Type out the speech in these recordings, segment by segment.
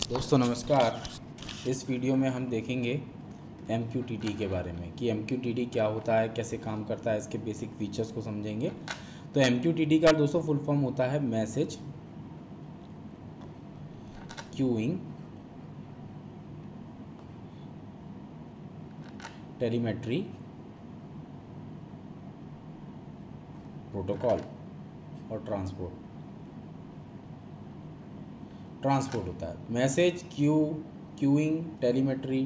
दोस्तों नमस्कार। इस वीडियो में हम देखेंगे MQTT के बारे में कि MQTT क्या होता है, कैसे काम करता है, इसके बेसिक फीचर्स को समझेंगे। तो MQTT का दोस्तों फुल फॉर्म होता है मैसेज क्यूइंग टेलीमेट्री प्रोटोकॉल और ट्रांसपोर्ट होता है। Message queuing telemetry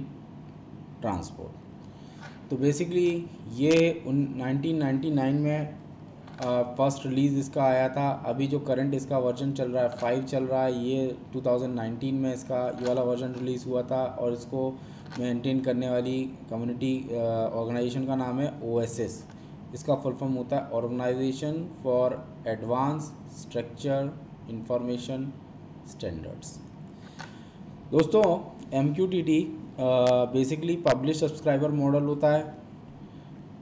transport. तो बेसिकली ये 1999 में फर्स्ट रिलीज़ इसका आया था। अभी जो करंट इसका वर्जन चल रहा है 5 चल रहा है। ये 2019 में इसका ये वाला वर्जन रिलीज़ हुआ था और इसको मेंटेन करने वाली कम्युनिटी ऑर्गेनाइजेशन का नाम है OSS। इसका फुल फॉर्म होता है organization for advance structure information standards. दोस्तों MQTT basically publish subscriber model होता है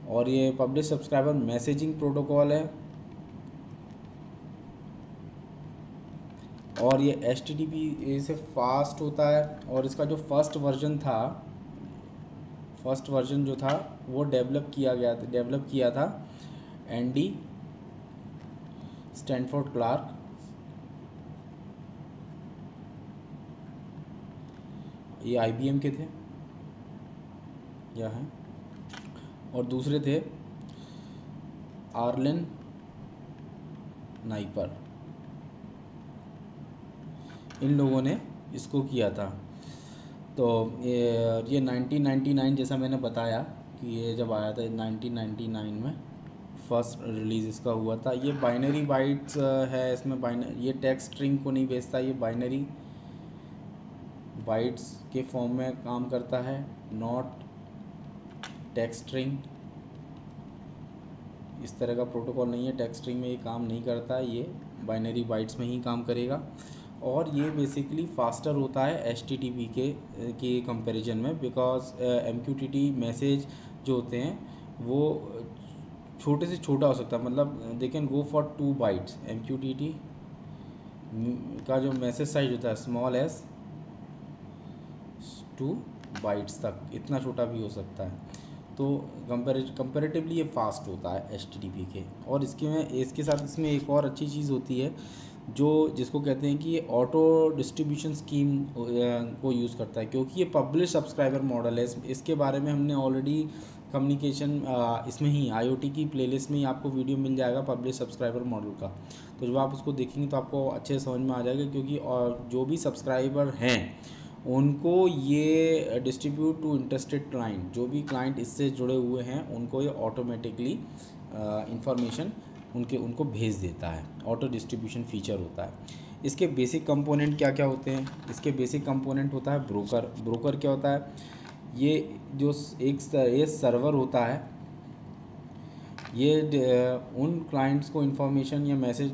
और ये पब्लिश सब्सक्राइबर मैसेजिंग प्रोटोकॉल है और ये HTTP से फास्ट होता है। और इसका जो फर्स्ट वर्जन जो था वो डेवलप किया था एंडी स्टैनफोर्ड क्लार्क। ये IBM के थे यह हैं और दूसरे थे आर्लेन नाइपर। इन लोगों ने इसको किया था। तो ये 1999 जैसा मैंने बताया कि ये जब आया था 1999 में फर्स्ट रिलीज़ इसका हुआ था। ये बाइनरी बाइट्स है। इसमें ये टेक्स्ट स्ट्रिंग को नहीं भेजता, ये बाइनरी बाइट्स के फॉर्म में काम करता है, नॉट टेक्स्ट स्ट्रिंग। इस तरह का प्रोटोकॉल नहीं है, टेक्स्ट स्ट्रिंग में ये काम नहीं करता है, ये बाइनरी बाइट्स में ही काम करेगा। और ये बेसिकली फास्टर होता है HTTP के कंपैरिजन में, बिकॉज MQTT मैसेज जो होते हैं वो छोटे से छोटा हो सकता है, मतलब they can go for 2 bytes. MQTT का जो मैसेज साइज होता है स्मॉल एस 2 बाइट्स तक, इतना छोटा भी हो सकता है। तो कंपैरेटिवली ये फास्ट होता है HTTP के। और इसके साथ इसमें एक और अच्छी चीज़ होती है जिसको कहते हैं कि ये ऑटो डिस्ट्रीब्यूशन स्कीम को यूज़ करता है, क्योंकि ये पब्लिश सब्सक्राइबर मॉडल है। इसके बारे में हमने ऑलरेडी कम्युनिकेशन इसमें ही IoT की प्लेलिस्ट में ही आपको वीडियो मिल जाएगा पब्लिश सब्सक्राइबर मॉडल का। तो जब आप उसको देखेंगे तो आपको अच्छे समझ में आ जाएगा, क्योंकि और जो भी सब्सक्राइबर हैं उनको ये डिस्ट्रीब्यूट टू इंटरेस्टेड क्लाइंट, जो भी क्लाइंट इससे जुड़े हुए हैं उनको ये ऑटोमेटिकली इंफॉर्मेशन उनको भेज देता है। ऑटो डिस्ट्रीब्यूशन फीचर होता है। इसके बेसिक कंपोनेंट क्या क्या होते हैं? इसके बेसिक कंपोनेंट होता है ब्रोकर क्या होता है? ये सर्वर होता है, ये उन क्लाइंट्स को इन्फॉर्मेशन या मैसेज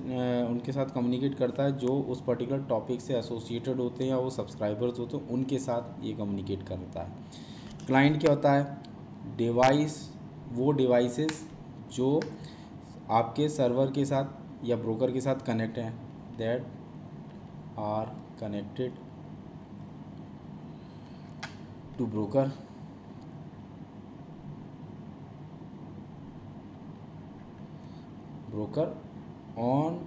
उनके साथ कम्युनिकेट करता है जो उस पर्टिकुलर टॉपिक से एसोसिएटेड होते हैं या वो सब्सक्राइबर्स होते हैं, उनके साथ ये कम्युनिकेट करता है। क्लाइंट क्या होता है? वो डिवाइसेस जो आपके सर्वर के साथ या ब्रोकर के साथ कनेक्ट हैं, that are connected to broker on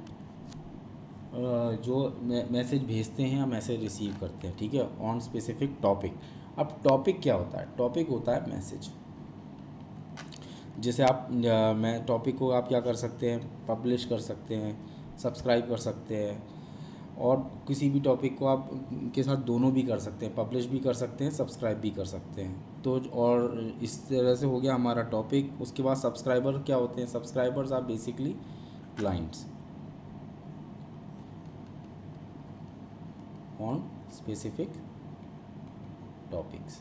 जो मैसेज भेजते हैं या मैसेज रिसीव करते हैं, ठीक है, ऑन स्पेसिफिक टॉपिक। अब टॉपिक क्या होता है? टॉपिक होता है मैसेज। जैसे मैं टॉपिक को आप क्या कर सकते हैं? पब्लिश कर सकते हैं, सब्सक्राइब कर सकते हैं, और किसी भी टॉपिक को आप के साथ दोनों भी कर सकते हैं, पब्लिश भी कर सकते हैं, सब्सक्राइब भी कर सकते हैं। तो और इस तरह से हो गया हमारा टॉपिक। उसके बाद सब्सक्राइबर क्या होते हैं? Subscribers are basically clients on specific topics.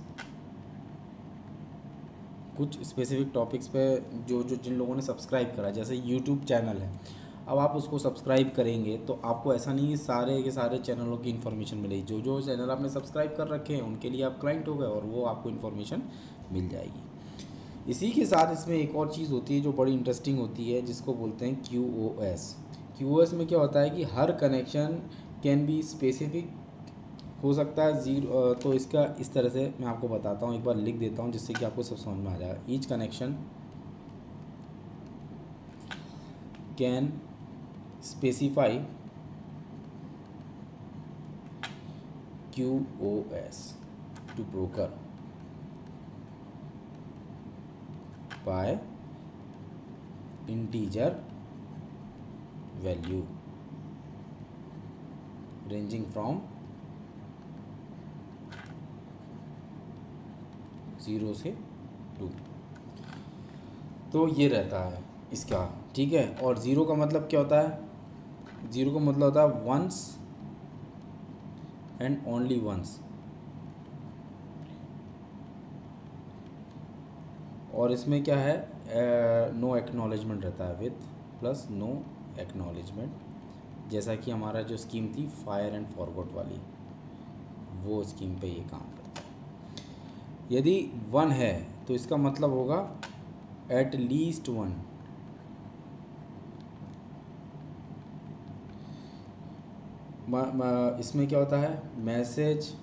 कुछ स्पेसिफिक टॉपिक्स पे जो जिन लोगों ने सब्सक्राइब करा, जैसे यूट्यूब चैनल है, अब आप उसको सब्सक्राइब करेंगे तो आपको ऐसा नहीं कि सारे के सारे चैनलों की इन्फॉर्मेशन मिलेगी। जो चैनल आपने सब्सक्राइब कर रखे हैं उनके लिए आप क्लाइंट हो गए और वो आपको इन्फॉर्मेशन मिल जाएगी। इसी के साथ इसमें एक और चीज़ होती है जो बड़ी इंटरेस्टिंग होती है, जिसको बोलते हैं QoS। QoS में क्या होता है कि हर कनेक्शन कैन बी स्पेसिफिक हो सकता है ज़ीरो। तो इसका इस तरह से मैं आपको बताता हूँ, एक बार लिख देता हूँ जिससे कि आपको सब समझ में आ जाएगा। Each connection can specify QoS to broker by integer value ranging from 0 से 2। तो ये रहता है इसका, ठीक है। और ज़ीरो का मतलब क्या होता है? ज़ीरो का मतलब होता है वंस एंड ओनली वंस। और इसमें क्या है, नो एक्नॉलेजमेंट रहता है, विथ प्लस नो एक्नॉलेजमेंट, जैसा कि हमारा जो स्कीम थी फायर एंड फॉरवर्ड वाली, वो स्कीम पे ये काम करता है। यदि 1 है तो इसका मतलब होगा एट लीस्ट 1। इसमें क्या होता है, message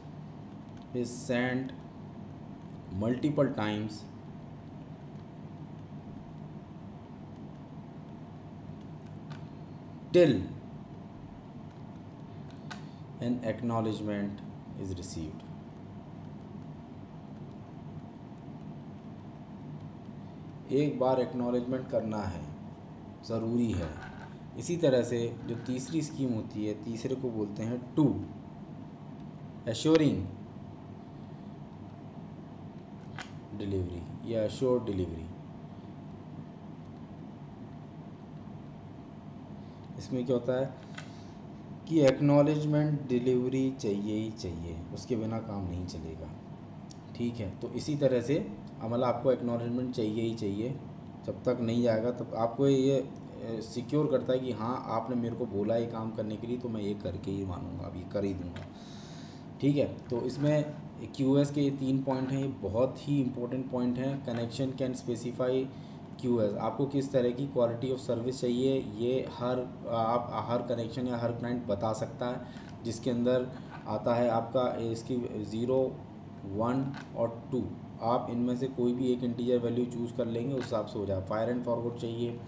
is send multiple times till an acknowledgement is received। एक बार एक्नॉलेजमेंट करना है, ज़रूरी है। इसी तरह से जो तीसरी स्कीम होती है, तीसरे को बोलते हैं टू एश्योरिंग डिलीवरी या एश्योर्ड डिलीवरी। इसमें क्या होता है कि एक्नॉलेजमेंट डिलीवरी चाहिए ही चाहिए, उसके बिना काम नहीं चलेगा, ठीक है। तो इसी तरह से मतलब आपको एक्नॉलेजमेंट चाहिए ही चाहिए, जब तक नहीं जाएगा तब आपको ये सिक्योर करता है कि हाँ आपने मेरे को बोला ये काम करने के लिए, तो मैं ये करके ही मानूंगा, अब ये कर ही दूंगा, ठीक है। तो इसमें QoS के ये 3 पॉइंट हैं, ये बहुत ही इंपॉर्टेंट पॉइंट हैं। कनेक्शन कैन स्पेसिफाई QoS, आपको किस तरह की क्वालिटी ऑफ सर्विस चाहिए, ये हर कनेक्शन या हर क्लाइंट बता सकता है, जिसके अंदर आता है आपका इसकी 0, 1 और 2। आप इनमें से कोई भी एक इंटीजर वैल्यू चूज़ कर लेंगे, उस हिसाब से हो जाए। फायर एंड फॉरवर्ड चाहिए,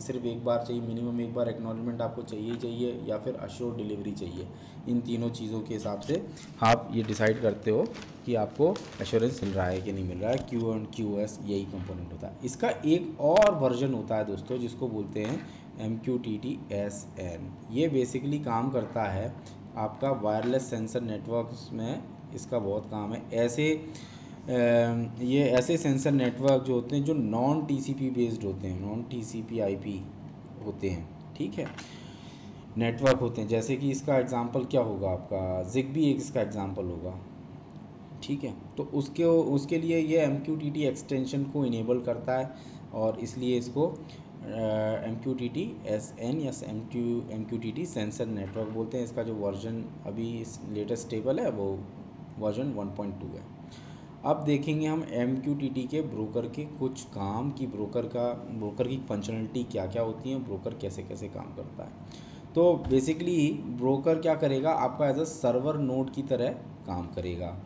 सिर्फ एक बार चाहिए, मिनिमम एक बार एक्नॉलेजमेंट आपको चाहिए ही चाहिए, या फिर अश्योर्ड डिलीवरी चाहिए। इन तीनों चीज़ों के हिसाब से आप ये डिसाइड करते हो कि आपको एश्योरेंस मिल रहा है कि नहीं मिल रहा है। QoS यही कंपोनेंट होता है। इसका एक और वर्जन होता है दोस्तों, जिसको बोलते हैं MQTT-SN। ये बेसिकली काम करता है आपका वायरलेस सेंसर नेटवर्क्स में, इसका बहुत काम है। ये ऐसे सेंसर नेटवर्क जो होते हैं जो नॉन TCP बेस्ड होते हैं, नॉन TCP IP होते हैं, ठीक है, नेटवर्क होते हैं। जैसे कि इसका एग्जांपल क्या होगा, आपका ZigBee एक इसका एग्जांपल होगा, ठीक है। तो उसके लिए ये MQTT एक्सटेंशन को इनेबल करता है, और इसलिए इसको MQTT-SN या MQTT सेंसर नेटवर्क बोलते हैं। इसका जो वर्जन अभी लेटेस्ट स्टेबल है वो वर्जन 1.2 है। अब देखेंगे हम MQTT के ब्रोकर के कुछ काम कि ब्रोकर की फंक्शनलिटी क्या क्या होती है, ब्रोकर कैसे कैसे काम करता है। तो बेसिकली ब्रोकर क्या करेगा, आपका एज अ सर्वर नोड की तरह काम करेगा।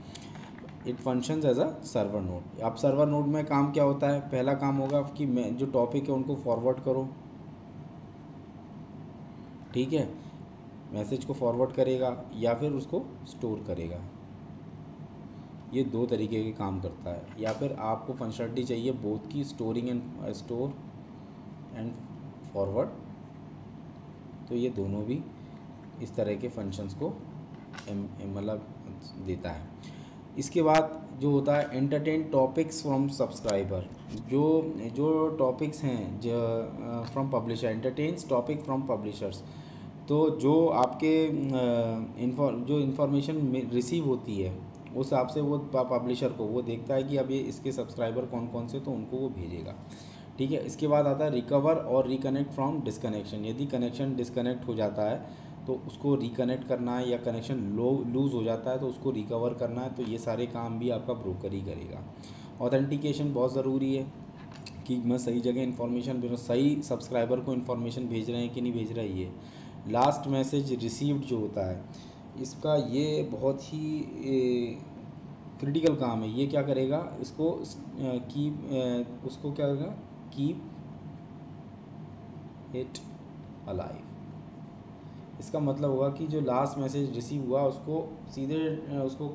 It functions as a server node. अब सर्वर नोड में काम क्या होता है, पहला काम होगा कि मैं जो टॉपिक है उनको फॉरवर्ड करो, ठीक है, मैसेज को फॉरवर्ड करेगा या फिर उसको स्टोर करेगा। ये 2 तरीके के काम करता है। या फिर आपको फंक्शनलिटी चाहिए बोथ की, स्टोर एंड फॉरवर्ड, तो ये दोनों भी इस तरह के फंक्शंस को मतलब देता है। इसके बाद जो होता है एंटरटेन टॉपिक्स फ्रॉम सब्सक्राइबर, जो टॉपिक्स हैं जो from publisher, entertains topic from publishers. तो जो आपके जो इन्फॉर्मेशन रिसीव होती है उस हिसाब से वो पब्लिशर को वो देखता है कि अब ये इसके सब्सक्राइबर कौन कौन से, तो उनको वो भेजेगा, ठीक है। इसके बाद आता है रिकवर और रिकनेक्ट फ्रॉम डिस्कनेक्शन। यदि कनेक्शन डिस्कनेक्ट हो जाता है तो उसको रिकनेक्ट करना है, या कनेक्शन लूज़ हो जाता है तो उसको रिकवर करना है, तो ये सारे काम भी आपका ब्रोकर ही करेगा। ऑथेंटिकेशन बहुत ज़रूरी है कि मैं सही जगह इन्फॉर्मेशन भेज रहा हूँ, सही सब्सक्राइबर को इन्फॉर्मेशन भेज रहे हैं कि नहीं भेज रहा है। ये लास्ट मैसेज रिसीव्ड जो होता है, इसका ये बहुत ही क्रिटिकल काम है। ये क्या करेगा, इसको उसको क्या करेगा, कीप इट अलाइव। इसका मतलब होगा कि जो लास्ट मैसेज रिसीव हुआ उसको सीधे उसको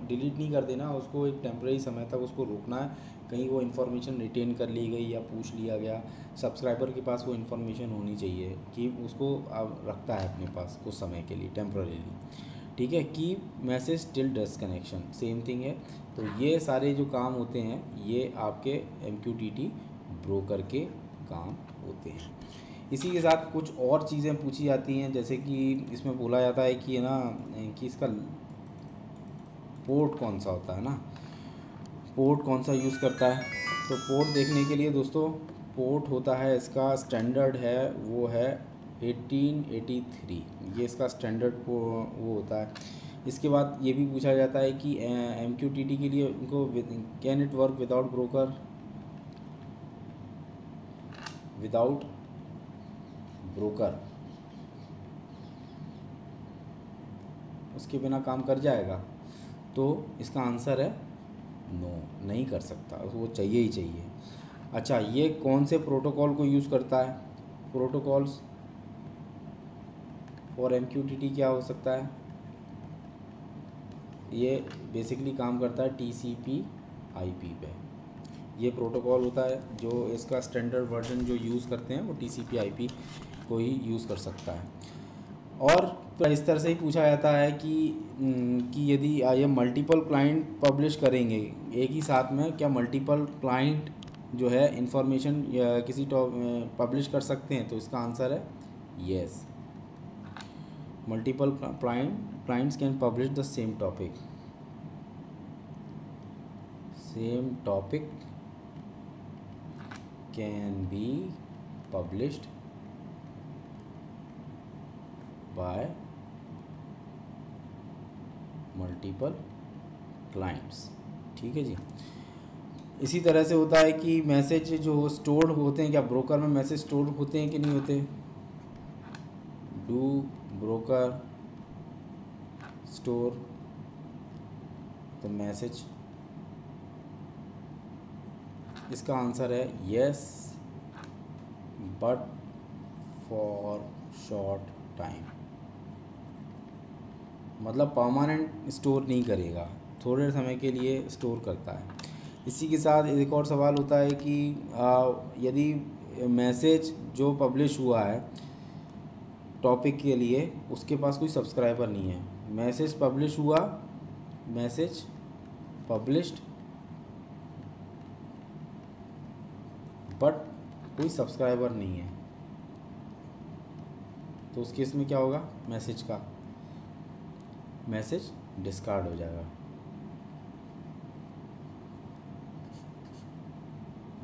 डिलीट नहीं कर देना, उसको एक टेम्परेरी समय तक उसको रोकना है। कहीं वो इन्फॉर्मेशन रिटेन कर ली गई या पूछ लिया गया, सब्सक्राइबर के पास वो इन्फॉर्मेशन होनी चाहिए कि उसको अब रखता है अपने पास कुछ समय के लिए टेम्परेरीली। ठीक है, की message till disconnection same thing है। तो ये सारे जो काम होते हैं ये आपके MQTT ब्रोकर के काम होते हैं। इसी के साथ कुछ और चीज़ें पूछी जाती हैं, जैसे कि इसमें बोला जाता है कि है ना कि इसका पोर्ट कौन सा होता है ना, पोर्ट कौन सा यूज़ करता है। तो पोर्ट देखने के लिए दोस्तों, पोर्ट होता है इसका स्टैंडर्ड है वो है 1883, ये इसका स्टैंडर्ड वो होता है। इसके बाद ये भी पूछा जाता है कि MQTT के लिए उनको can it work without broker, without broker उसके बिना काम कर जाएगा। तो इसका आंसर है नो, नहीं कर सकता, वो चाहिए ही चाहिए। अच्छा, ये कौन से प्रोटोकॉल को यूज़ करता है, प्रोटोकॉल्स फॉर MQTT क्या हो सकता है, ये बेसिकली काम करता है TCP/IP पे। ये प्रोटोकॉल होता है जो इसका स्टैंडर्ड वर्जन जो यूज़ करते हैं वो TCP/IP को ही यूज़ कर सकता है। और तो इस तरह से ही पूछा जाता है कि यदि ये मल्टीपल क्लाइंट पब्लिश करेंगे एक ही साथ में, क्या मल्टीपल क्लाइंट जो है इंफॉर्मेशन किसी पब्लिश कर सकते हैं। तो इसका आंसर है yes, multiple clients can publish the same topic can be published by multiple clients. ठीक है जी। इसी तरह से होता है कि मैसेज जो स्टोर्ड होते हैं, क्या ब्रोकर में मैसेज स्टोर होते हैं कि नहीं होते, do broker store the message. इसका आंसर है yes, but for short time, मतलब परमानेंट स्टोर नहीं करेगा, थोड़े समय के लिए स्टोर करता है। इसी के साथ एक और सवाल होता है कि यदि मैसेज जो पब्लिश हुआ है टॉपिक के लिए, उसके पास कोई सब्सक्राइबर नहीं है, मैसेज पब्लिश हुआ, मैसेज पब्लिश्ड बट कोई सब्सक्राइबर नहीं है, तो उस केस में क्या होगा, मैसेज डिस्कार्ड हो जाएगा,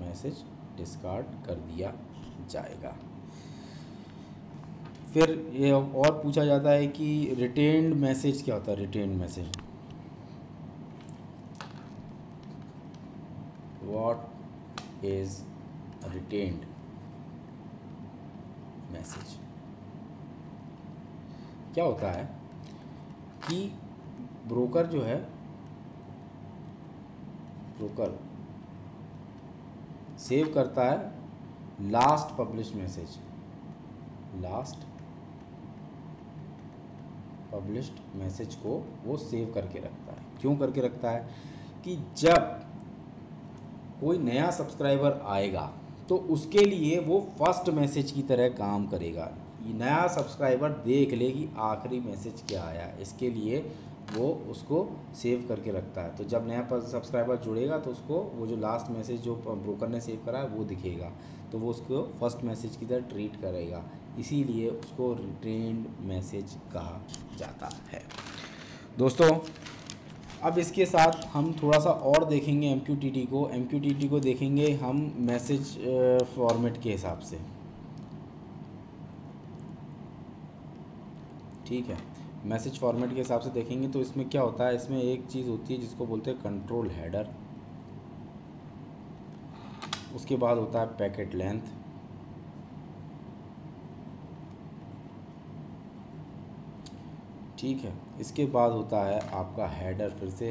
मैसेज डिस्कार्ड कर दिया जाएगा। फिर ये और पूछा जाता है कि रिटेन्ड मैसेज क्या होता है, retained message, what is retained message. क्या होता है कि ब्रोकर जो है, ब्रोकर सेव करता है last publish message, last published message को वो सेव करके रखता है। क्यों करके रखता है कि जब कोई नया सब्सक्राइबर आएगा तो उसके लिए वो फर्स्ट मैसेज की तरह काम करेगा। नया सब्सक्राइबर देख ले कि आखिरी मैसेज क्या आया, इसके लिए वो उसको सेव करके रखता है। तो जब नया सब्सक्राइबर जुड़ेगा तो उसको वो जो लास्ट मैसेज जो ब्रोकर ने सेव करा है वो दिखेगा, तो वो उसको फर्स्ट मैसेज की तरह ट्रीट करेगा, इसीलिए उसको रिटेन्ड मैसेज कहा जाता है। दोस्तों, अब इसके साथ हम थोड़ा सा और देखेंगे MQTT को देखेंगे हम मैसेज फॉर्मेट के हिसाब से। ठीक है, मैसेज फॉर्मेट के हिसाब से देखेंगे तो इसमें क्या होता है, इसमें एक चीज़ होती है जिसको बोलते हैं कंट्रोल हेडर, उसके बाद होता है पैकेट लेंथ, ठीक है। इसके बाद होता है आपका हेडर, फिर से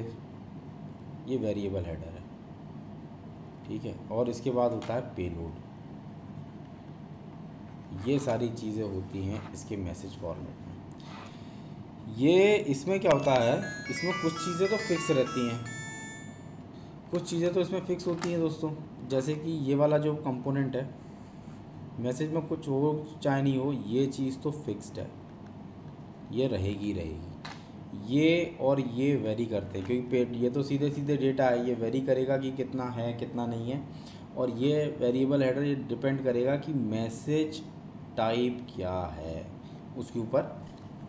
ये वेरिएबल हेडर है, ठीक है। और इसके बाद होता है पेलोड। ये सारी चीज़ें होती हैं इसके मैसेज फॉर्मेट में। ये इसमें क्या होता है, इसमें कुछ चीज़ें तो फिक्स रहती हैं, कुछ चीज़ें तो इसमें फ़िक्स होती हैं दोस्तों। जैसे कि ये वाला जो कंपोनेंट है, मैसेज में कुछ हो चाहे नहीं हो, ये चीज़ तो फिक्स्ड है, ये रहेगी रहेगी। ये और ये वेरी करते हैं, क्योंकि ये तो सीधे सीधे डेटा है, ये वेरी करेगा कि कितना है कितना नहीं है। और ये वेरिएबल हेडर ये डिपेंड करेगा कि मैसेज टाइप क्या है, उसके ऊपर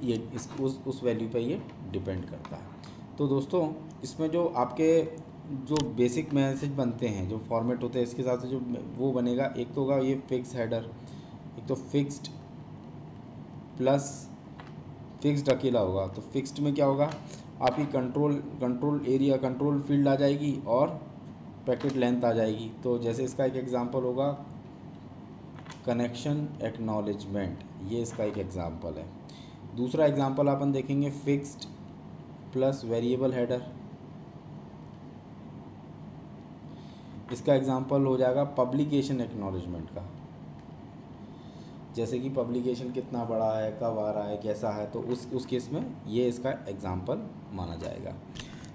ये उस वैल्यू पे ये डिपेंड करता है। तो दोस्तों इसमें जो आपके जो बेसिक मैसेज बनते हैं, जो फॉर्मेट होते हैं, इसके हिसाब से जो वो बनेगा, एक तो होगा ये फिक्स हेडर, एक तो फिक्स्ड प्लस फिक्स्ड अकेला होगा। तो फिक्स्ड में क्या होगा, आपकी कंट्रोल एरिया, कंट्रोल फील्ड आ जाएगी और पैकेट लेंथ आ जाएगी। तो जैसे इसका एक एग्जांपल होगा कनेक्शन एक्नॉलेजमेंट, ये इसका एक एग्जांपल है। दूसरा एग्जांपल अपन देखेंगे फिक्स्ड प्लस वेरिएबल हेडर, इसका एग्जांपल हो जाएगा पब्लिकेशन एक्नॉलेजमेंट का। जैसे कि पब्लिकेशन कितना बड़ा है, कब आ रहा है, कैसा है, तो उस केस में ये इसका एग्जांपल माना जाएगा।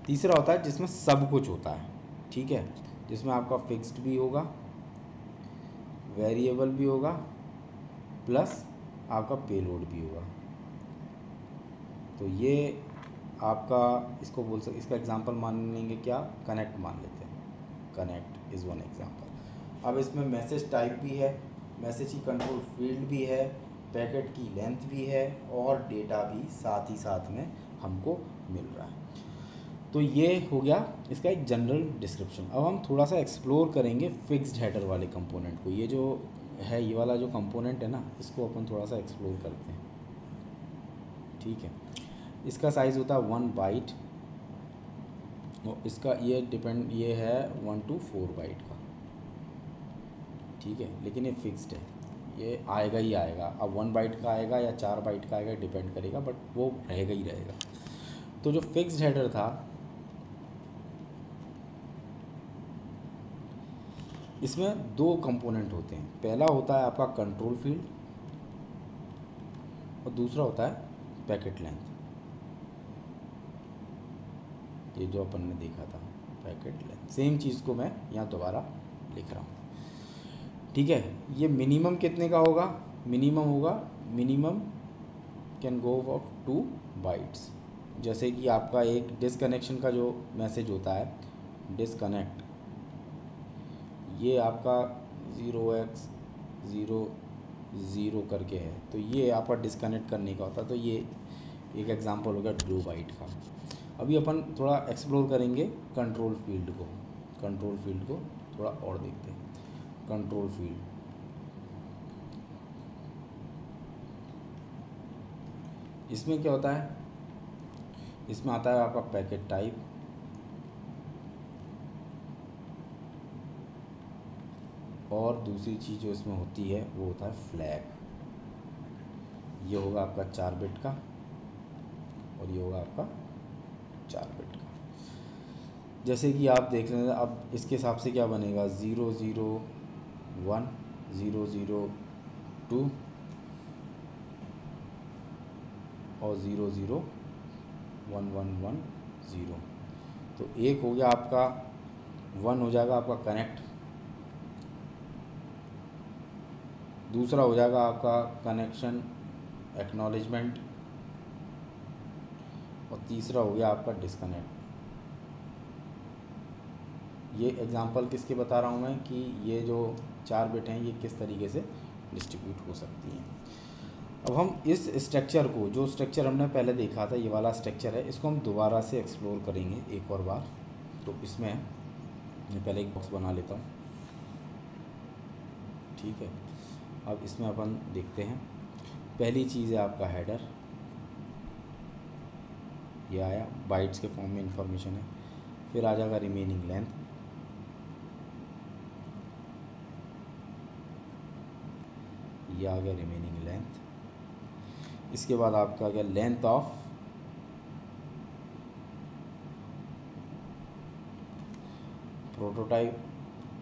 तीसरा होता है जिसमें सब कुछ होता है, ठीक है, जिसमें आपका फिक्स्ड भी होगा, वेरिएबल भी होगा, प्लस आपका पेलोड भी होगा। तो ये आपका इसको बोल सकते, इसका एग्जांपल मान लेंगे क्या, कनेक्ट मान लेते हैं, कनेक्ट इज़ वन एग्जांपल। अब इसमें मैसेज टाइप भी है, मैसेज की कंट्रोल फील्ड भी है, पैकेट की लेंथ भी है और डेटा भी साथ ही साथ में हमको मिल रहा है। तो ये हो गया इसका एक जनरल डिस्क्रिप्शन। अब हम थोड़ा सा एक्सप्लोर करेंगे फिक्स्ड हेडर वाले कंपोनेंट को। ये जो है, ये वाला जो कंपोनेंट है ना, इसको अपन थोड़ा सा एक्सप्लोर करते हैं, ठीक है। इसका साइज़ होता है 1 बाइट और इसका ये है 1 to 4 बाइट का, ठीक है। लेकिन ये फिक्स्ड है, ये आएगा ही आएगा। अब 1 बाइट का आएगा या 4 बाइट का आएगा, डिपेंड करेगा, बट वो रहेगा ही रहेगा। तो जो फिक्स्ड हेडर था, इसमें दो कंपोनेंट होते हैं। पहला होता है आपका कंट्रोल फील्ड और दूसरा होता है पैकेट लेंथ। ये जो अपन ने देखा था पैकेट लेंथ, सेम चीज़ को मैं यहाँ दोबारा लिख रहा हूँ, ठीक है। ये मिनिमम कितने का होगा, minimum can go of 2 bytes. जैसे कि आपका एक डिसकनेक्शन का जो मैसेज होता है, डिसकनेक्ट, ये आपका 0x00 करके है, तो ये आपका डिसकनेक्ट करने का होता है। तो ये एक एग्जांपल हो गया 2 बाइट का। अभी अपन थोड़ा एक्सप्लोर करेंगे कंट्रोल फील्ड को थोड़ा और देखते हैं। कंट्रोल फील्ड, इसमें क्या होता है, इसमें आता है आपका पैकेट टाइप, और दूसरी चीज़ जो इसमें होती है वो होता है फ्लैग। ये होगा आपका 4 बिट का और ये होगा आपका 4 बिट का। जैसे कि आप देख रहे हैं, अब इसके हिसाब से क्या बनेगा, 001 002 और 0011110। तो एक हो गया आपका 1 हो जाएगा आपका कनेक्ट, दूसरा हो जाएगा आपका कनेक्शन एक्नॉलेजमेंट और तीसरा हो गया आपका डिस्कनेक्ट। ये एग्जांपल किसके बता रहा हूँ मैं कि ये जो 4 बिट हैं ये किस तरीके से डिस्ट्रीब्यूट हो सकती हैं। अब हम इस स्ट्रक्चर को, जो स्ट्रक्चर हमने पहले देखा था, ये वाला स्ट्रक्चर है, इसको हम दोबारा से एक्सप्लोर करेंगे एक और बार। तो इसमें मैं पहले एक बॉक्स बना लेता हूँ, ठीक है। अब इसमें अपन देखते हैं, पहली चीज़ है आपका हेडर, ये आया बाइट्स के फॉर्म में इंफॉर्मेशन है। फिर आ जाएगा रिमेनिंग लेंथ, ये आ गया रिमेनिंग लेंथ। इसके बाद आपका आ गया लेंथ ऑफ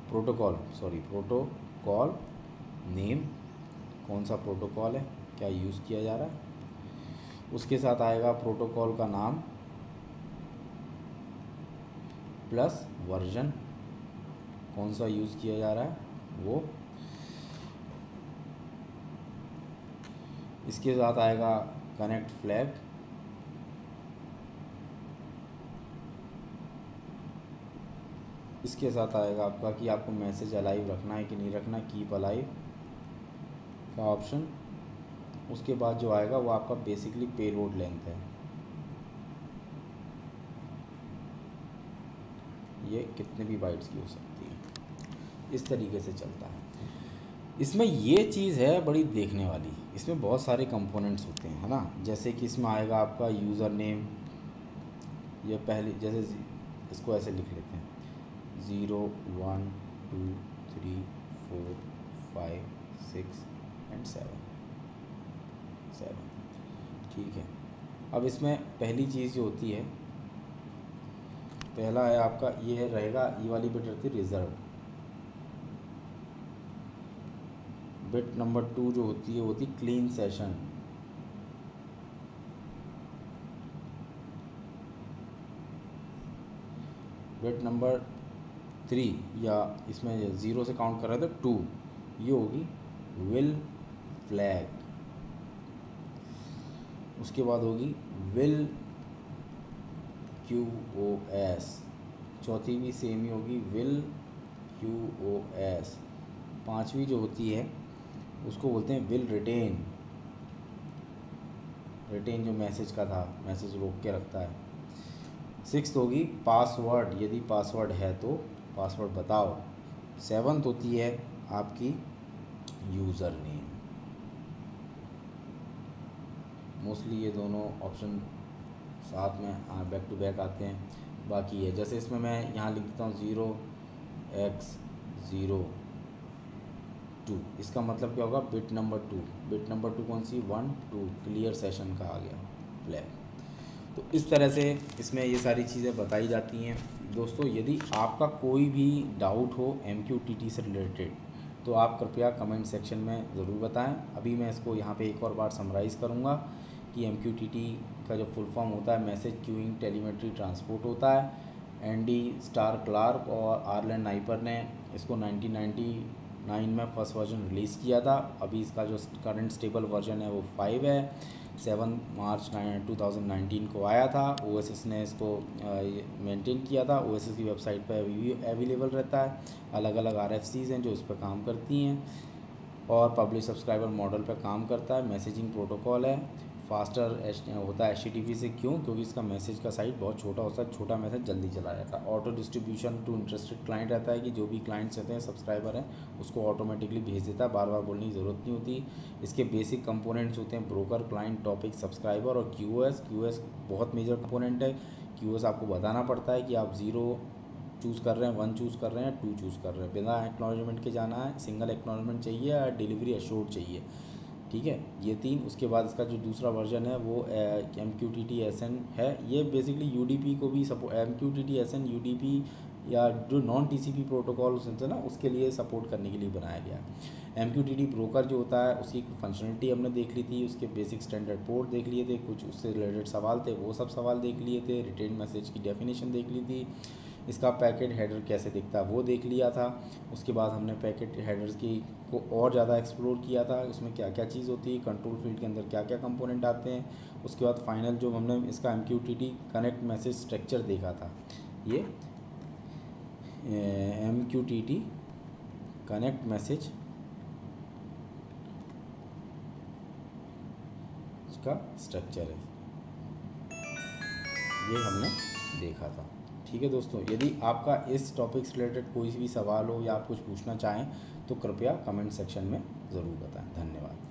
प्रोटोकॉल नेम, कौन सा प्रोटोकॉल है, क्या यूज़ किया जा रहा है। उसके साथ आएगा प्रोटोकॉल का नाम प्लस वर्जन, कौन सा यूज़ किया जा रहा है वो। इसके साथ आएगा कनेक्ट फ्लैग, इसके साथ आएगा आपका कि आपको मैसेज अलाइव रखना है कि नहीं रखना, कीप अलाइव का ऑप्शन। उसके बाद जो आएगा वो आपका बेसिकली पेलोड लेंथ है, ये कितने भी बाइट्स की हो सकती है, इस तरीके से चलता है। इसमें ये चीज़ है बड़ी देखने वाली, इसमें बहुत सारे कंपोनेंट्स होते हैं, है ना। जैसे कि इसमें आएगा आपका यूज़र नेम, ये पहले जैसे इसको ऐसे लिख लेते हैं 0 1 2 3 4 5 6 एंड 7, ठीक है। अब इसमें पहली चीज़ जो होती है, पहला है आपका ये रहेगा, ये वाली बिट रहती है रिजर्व। बिट नंबर 2 जो होती है वो होती क्लीन सेशन। बिट नंबर 3 या इसमें 0 से काउंट कर रहे थे 2, ये होगी विल फ्लैग। उसके बाद होगी विल QoS, चौथी भी सेम ही होगी विल QoS। पांचवी जो होती है उसको बोलते हैं विल रिटेन, रिटेन जो मैसेज का था, मैसेज रोक के रखता है। सिक्स्थ होगी पासवर्ड, यदि पासवर्ड है तो पासवर्ड बताओ। सेवन्थ होती है आपकी यूज़र नेम। मोस्टली ये दोनों ऑप्शन साथ में बैक टू बैक आते हैं। बाकी है जैसे इसमें मैं यहाँ लिख देता हूँ 0x02, इसका मतलब क्या होगा, बिट नंबर 2। बिट नंबर 2 कौन सी, 1 2, क्लियर सेशन का आ गया फ्लैग। तो इस तरह से इसमें ये सारी चीज़ें बताई जाती हैं। दोस्तों यदि आपका कोई भी डाउट हो MQTT से रिलेटेड तो आप कृपया कमेंट सेक्शन में ज़रूर बताएं। अभी मैं इसको यहाँ पे एक और बार समराइज़ करूँगा कि MQTT का जो फुल फॉर्म होता है मैसेज क्यूइंग टेलीमेट्री ट्रांसपोर्ट होता है। एंडी स्टार क्लार्क और आर्लन नाइपर ने इसको 1999 में फर्स्ट वर्जन रिलीज़ किया था। अभी इसका जो करंट स्टेबल वर्जन है वो 5 है। 7 मार्च 2019 को आया था। OSS ने इसको मेंटेन किया था। OSS की वेबसाइट पर अभी भी अवेलेबल रहता है। अलग अलग RFCs हैं जो इस पर काम करती हैं और पब्लिश सब्सक्राइबर मॉडल पर काम करता है। मैसेजिंग प्रोटोकॉल है, फास्टर होता है HTTP से। क्यों? क्योंकि इसका मैसेज का साइज बहुत छोटा होता है, छोटा मैसेज जल्दी चला जाता है। Auto distribution to interested client रहता है कि जो भी क्लाइंट्स रहते हैं, सब्सक्राइबर हैं, उसको ऑटोमेटिकली भेज देता है, बार बार बोलने की ज़रूरत नहीं होती। इसके बेसिक कंपोनेंट्स होते हैं ब्रोकर, क्लाइंट, टॉपिक, सब्सक्राइबर और QoS बहुत मेजर कंपोनेंट है। QoS आपको बताना पड़ता है कि आप 0 चूज़ कर रहे हैं, 1 चूज़ कर रहे हैं, 2 चूज़ कर रहे हैं। बिना एक्नॉलेजमेंट के जाना है, सिंगल एक्नॉलेजमेंट चाहिए या डिलीवरी एश्योर्ड चाहिए, ठीक है, ये 3। उसके बाद इसका जो दूसरा वर्जन है वो MQTT SN है। ये बेसिकली UDP को भी सपोर्ट, MQTT SN UDP या जो नॉन TCP प्रोटोकॉल होते हैं ना, उसके लिए सपोर्ट करने के लिए बनाया गया है। MQTT ब्रोकर जो होता है उसकी फंक्शनलिटी हमने देख ली थी, उसके बेसिक स्टैंडर्ड पोर्ट देख लिए थे, कुछ उससे रिलेटेड सवाल थे वो सब सवाल देख लिए थे, रिटेन मैसेज की डेफिनेशन देख ली थी, इसका पैकेट हेडर कैसे दिखता है वो देख लिया था। उसके बाद हमने पैकेट हेडर्स की को और ज़्यादा एक्सप्लोर किया था, उसमें क्या क्या चीज़ होती है, कंट्रोल फील्ड के अंदर क्या क्या कंपोनेंट आते हैं। उसके बाद फाइनल जो हमने इसका MQTT कनेक्ट मैसेज स्ट्रक्चर देखा था, ये MQTT कनेक्ट मैसेज का स्ट्रक्चर है, ये हमने देखा था। ठीक है दोस्तों, यदि आपका इस टॉपिक से रिलेटेड कोई भी सवाल हो या आप कुछ पूछना चाहें तो कृपया कमेंट सेक्शन में ज़रूर बताएं। धन्यवाद।